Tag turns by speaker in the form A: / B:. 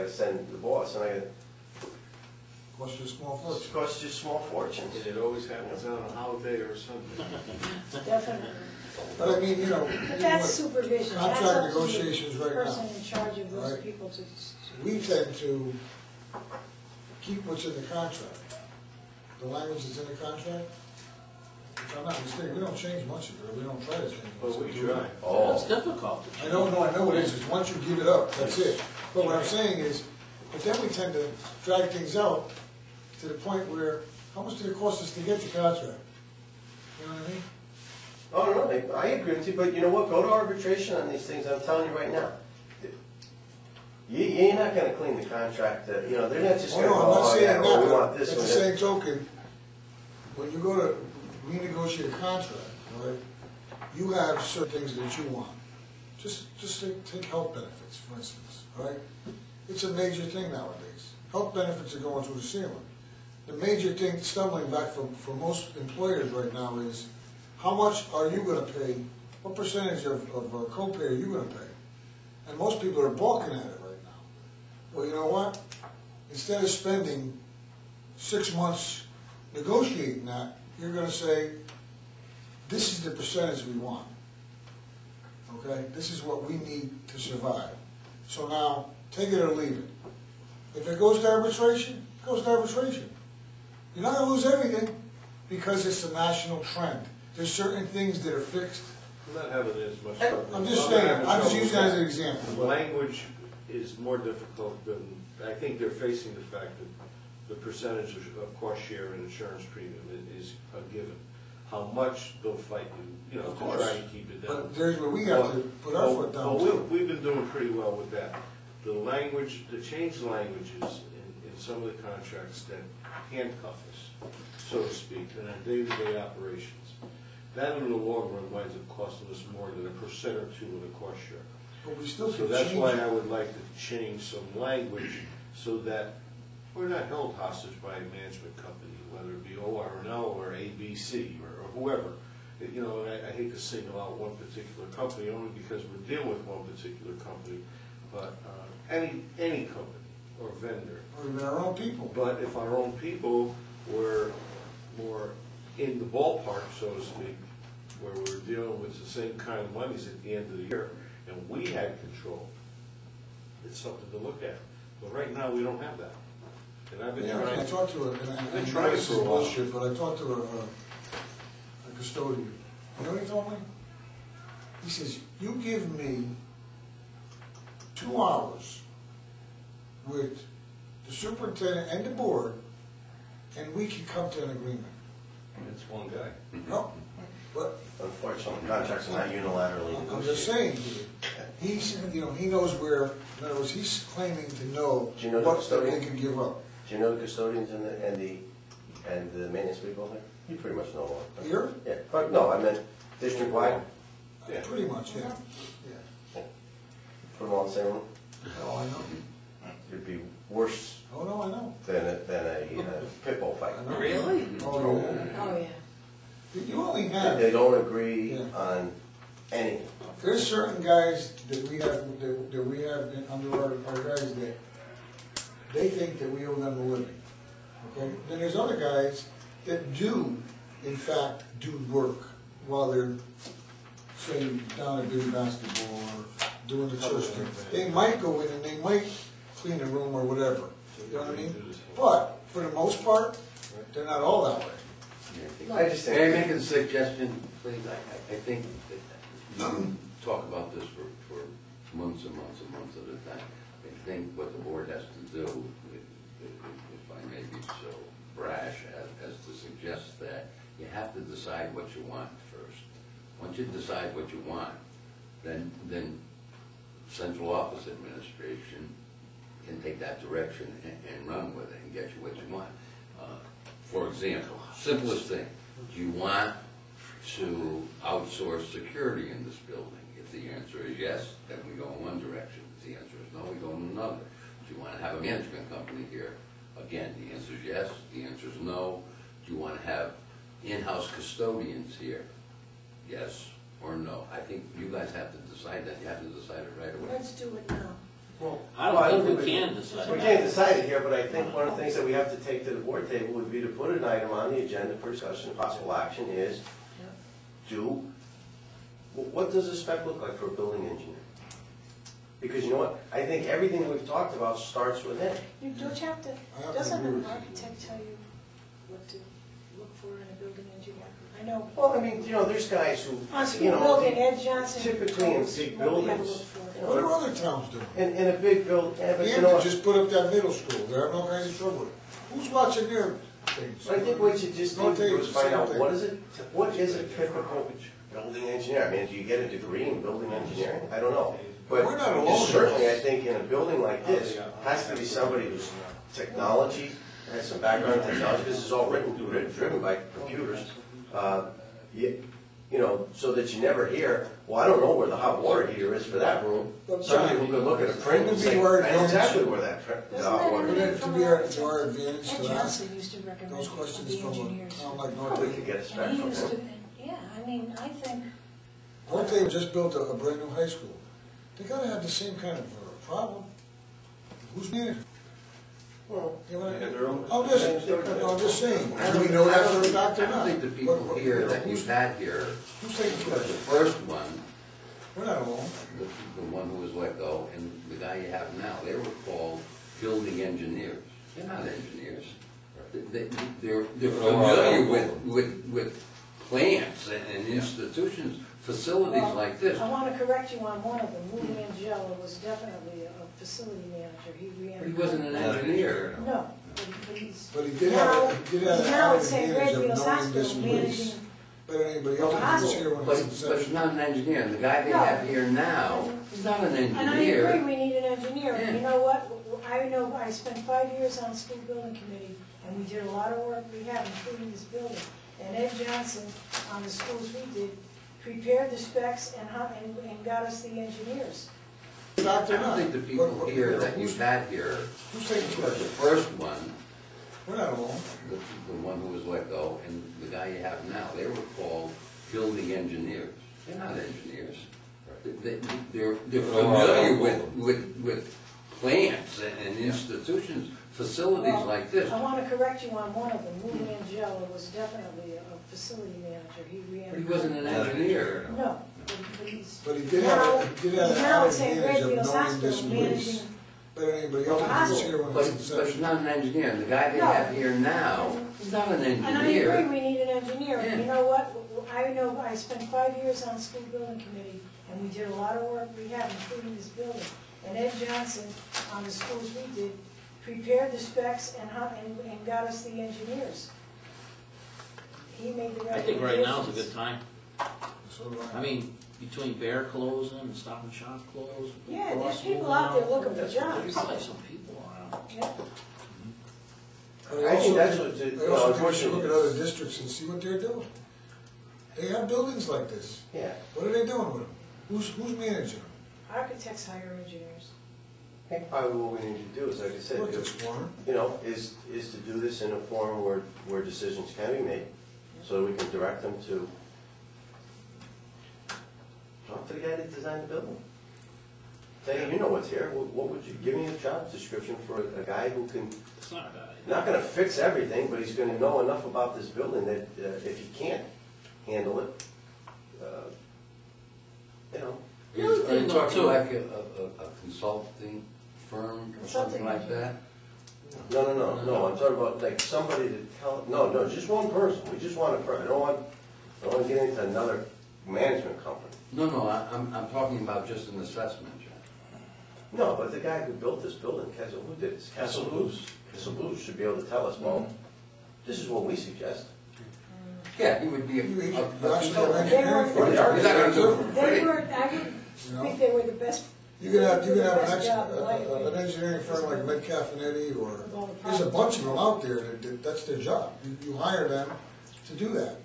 A: gotta send the boss, and I gotta,
B: Costs you a small fortune.
A: it costs you small fortunes.
C: And it always happens on a holiday or something.
D: Definitely.
B: But I mean, you know,
D: But
B: even
D: that's
B: with
D: supervision. That's
B: contract
D: up to
B: negotiations
D: the
B: right now,
D: person in charge of those
B: right?
D: people to.
B: we tend to keep what's in the contract. The language that's in the contract, if I'm not mistaken, we don't change much of it, we don't try to change much
C: But
B: of
C: we
B: it.
C: try.
A: Oh.
E: It's difficult.
B: I know it is, it's once you give it up, that's it. But what I'm saying is, but then we tend to drag things out to the point where, how much did it cost us to get the contract? You know what I mean?
A: Oh, no, I agree with you, but you know what, go to arbitration on these things, I'm telling you right now. You're not gonna clean the contract, you know, they're not just
B: Oh,
A: gonna
B: no,
A: go,
B: I'm not
A: oh,
B: saying
A: yeah,
B: that,
A: well, we
B: but
A: want
B: at
A: this
B: the
A: one.
B: same token, when you go to renegotiate a contract, all right, you have certain things that you want. Just take health benefits, for instance, all right? It's a major thing nowadays. Health benefits are going through the ceiling. The major thing stumbling back for most employers right now is, how much are you gonna pay, what percentage of copay are you gonna pay? And most people are balking at it right now. Well, you know what? Instead of spending 6 months negotiating that, you're gonna say, this is the percentage we want. Okay? This is what we need to survive. So now, take it or leave it. If it goes to arbitration, it goes to arbitration. You're not gonna lose everything because it's a national trend. There's certain things that are fixed.
C: I'm not having as much
B: Hey,
C: trouble.
B: I'm just
C: not
B: saying,
C: having
B: I'm just
C: trouble
B: using
C: with
B: that as an
C: that.
B: example.
C: The language is more difficult than, I think they're facing the fact that the percentage of cost share and insurance premium is a given. How much they'll fight you,
B: Of
C: to
B: course.
C: try and keep it down.
B: But there's where we have to put our foot down too.
C: We've been doing pretty well with that. The language, the changed languages in some of the contracts that handcuff us, so to speak, in our day-to-day operations. That in the long run winds up costing us more than 1% or 2% of the cost share.
B: But we still
C: So
B: can
C: that's
B: change
C: why
B: it.
C: I would like to change some language so that we're not held hostage by a management company, whether it be OR&L or ABC or whoever. You know, I hate to single out one particular company only because we're dealing with one particular company, but any company or vendor.
B: Or even our own people.
C: But if our own people were more in the ballpark, so to speak, where we're dealing with the same kind of monies at the end of the year, and we had control, it's something to look at. But right now, we don't have that. And I've been
B: Yeah,
C: trying.
B: I talked to her, and I
C: been
B: know
C: trying
B: this
C: for
B: is
C: a while.
B: bullshit, but I talked to a custodian. You know what he told me? He says, you give me 2 hours with the superintendent and the board, and we can come to an agreement.
C: It's one guy.
B: No, but
A: Unfortunately, contracts are not unilaterally
B: I'm just
A: negotiated.
B: saying, he's, you know, he knows where, in other words, he's claiming to know
A: Do you know the
B: what they
A: custodian?
B: can give up.
A: Do you know the custodians and the maintenance people here? You pretty much know one.
B: Here?
A: Yeah, but no, I meant district-wide.
C: Yeah.
B: Pretty much, yeah.
A: Put them all in the same room.
B: Oh, I know.
A: It'd be worse
B: Oh, no, I know.
A: than a pit bull fight.
B: I know.
E: Really?
B: Oh, yeah.
D: Oh, yeah.
B: You only have,
A: They don't agree
B: Yeah.
A: on anything.
B: there's certain guys that we have under our guys that they think that we owe them a living. Okay? Then there's other guys that do, in fact, do work while they're, say, down at Big Basketball or doing the church thing. They might go in and they might clean the room or whatever. You know what I mean? But for the most part, they're not all that way.
A: I just
E: May I
A: think,
E: make a suggestion, please? I think that we can talk about this for months and months and months at a time. I think what the board has to do, if I may be so brash as to suggest that you have to decide what you want first. Once you decide what you want, then central office administration can take that direction and run with it and get you what you want. For example, simplest thing, do you want to outsource security in this building? If the answer is yes, then we go in one direction. If the answer is no, we go in another. Do you want to have a management company here? Again, the answer is yes, the answer is no. Do you want to have in-house custodians here? Yes or no? I think you guys have to decide that. You have to decide it right away.
D: Let's do it now.
A: Well,
F: I don't think we can decide.
A: We can't decide it here, but I think one of the things that we have to take to the board table would be to put an item on the agenda for discussion, possible action is, what does a spec look like for a building engineer? Because you know what, I think everything we've talked about starts with it.
D: You don't have to,
B: I
D: doesn't
B: agree
D: an
B: with you.
D: architect tell you what to look for in a building engineer? I know.
A: Well, I mean, there's guys who,
D: On school building, Ed Johnson.
A: typically in
D: knows
A: big
D: what we have to
A: buildings,
D: look for.
B: What are other towns doing?
A: in a big building, yeah, but you know
B: Hampton
A: what?
B: just put up that middle school, they're having all kinds of trouble with it. Who's watching their things?
A: I think what you just
B: No
A: need to do is
B: tapes,
A: find out,
B: same
A: what
B: thing.
A: is a typical building engineer? I mean, do you get a degree in building engineering? I don't know. But
B: We're not alone.
A: certainly, I think in a building like this, has to be somebody who's technology, has some background in technology, this is all driven by computers. So that you never hear, well, I don't know where the hot water heater is for that room.
B: But
A: Somebody
B: John,
A: who could look at a print and
B: wouldn't it
A: say,
B: be our
A: I know exactly
B: advantage-
A: where that the
D: Doesn't
A: hot
D: that
A: water
B: Wouldn't
A: heater
B: it
A: is.
B: to be our advantage
D: Ed
B: to that?
D: Johnson used to recommend
B: Those
D: it for
B: questions
D: the
B: from a
D: engineers.
B: town like
A: We
B: North
A: could get a spec
D: And he
A: from
D: used to,
A: him.
D: yeah, I mean, I think,
B: North Dayton just built a brand new high school. They gotta have the same kind of problem. Who's managing?
A: Well,
B: You know what I mean?
C: their own-
B: I'm just saying,
E: I
B: do we
E: don't-
B: know that
E: I don't
B: for a
E: think-
B: fact or
E: I don't
B: not?
E: think the people
B: What-
E: here that
B: who's-
E: you've had here,
B: Who's taking care
E: the
B: of it?
E: first one,
B: We're not alone.
E: the one who was let go, and the guy you have now, they were called building engineers. They're not engineers. They're familiar with plants and institutions, facilities
D: well,
E: like this.
D: I want to correct you on one of them. Lou Angelo was definitely a facility manager. He ran.
E: But he wasn't an engineer.
D: No, but he's.
B: But he did
D: Now-
B: have, he did have
D: he's
B: an
D: now at
B: added
D: St.
B: advantage of
D: Gabriel's
B: knowing this
D: Hospital
B: place
D: managing.
B: better than anybody else who was here when
E: But,
B: it's
E: but he's
B: inception.
E: not an engineer, and the guy they
D: No.
E: have here now, he's not an
D: And I agree,
E: engineer.
D: we need an engineer. And you
E: Yeah.
D: know what? I spent 5 years on the school building committee, and we did a lot of work we have, including this building. And Ed Johnson, on the schools we did, prepared the specs and got us the engineers.
B: Fact
E: I
B: or
E: don't
B: not?
E: think the people
B: What-
E: here that you've had here,
B: Who's taking care
E: the
B: of it?
E: first one,
B: We're not alone.
E: the one who was let go, and the guy you have now, they were called building engineers. They're not engineers. They're familiar with plants and institutions, facilities
D: Well,
E: like this.
D: I want to correct you on one of them. Lou Angelo was definitely a facility manager. He ran.
E: But he wasn't an engineer.
D: No, but he's.
B: But he did
D: Now-
B: have, he did have
D: he's
B: an
D: now at
B: added
D: St.
B: advantage of
D: Gabriel's
B: knowing this
D: Hospital
B: place
D: managing.
B: better than anybody else who was here when
E: But,
B: it's
E: but he's
B: inception.
E: not an engineer, and the guy they
D: No.
E: have here now, he's not an
D: And I
E: engineer.
D: agree, we need an engineer. And you
E: Yeah.
D: know what? I spent 5 years on the school building committee, and we did a lot of work we have, including this building. And Ed Johnson, on the schools we did, prepared the specs and got us the engineers. He made the
F: I
D: recommendations.
F: think right now is a good time.
B: So do
F: I mean, between Bear closing and Stop and Shop closed.
D: Yeah, there's
F: Ross
D: people
F: moving
D: out there
F: out.
D: looking for
F: There's
D: jobs.
F: probably some people around.
D: Yeah.
A: I think that's what,
B: I
A: you
B: also think
A: know,
B: we should
A: unfortunately.
B: look at other districts and see what they're doing. They have buildings like this.
A: Yeah,
B: What are they doing with them? Who's managing them?
D: Architects hire engineers.
A: I think probably what we need to do is, like I said,
B: Look, it's one.
A: is to do this in a form where decisions can be made, so we can direct them to talk to the guy that designed the building. Say, hey, you know what's here, what would you, give me a job description for a guy who can,
F: It's not a bad idea.
A: not gonna fix everything, but he's gonna know enough about this building that if he can't handle it, you know.
F: The other
E: Are you
F: thing though,
E: talking
F: too-
E: like a consulting firm or something
D: Consulting
E: like
D: engineer.
E: that?
A: No, I'm talking about like somebody to tell, no, just one person, we just want a person, I don't want to get into another management company.
E: No, I'm talking about just an assessment, John.
A: No, but the guy who built this building, who did this? Castle Blues should be able to tell us, well, this is what we suggest.
E: Yeah, he would be a
B: You actually have
E: consultant.
B: engineering
A: Well,
B: firms.
A: they are.
E: He's not gonna do it for
D: They
E: free.
D: were, I would think they were the best.
B: You could have
D: the
B: an
D: best job in life.
B: an engineering firm like Metcalf and Eddy, or,
D: With all the
B: there's a
D: problems.
B: bunch of them out there, that's their job. You hire them to do that.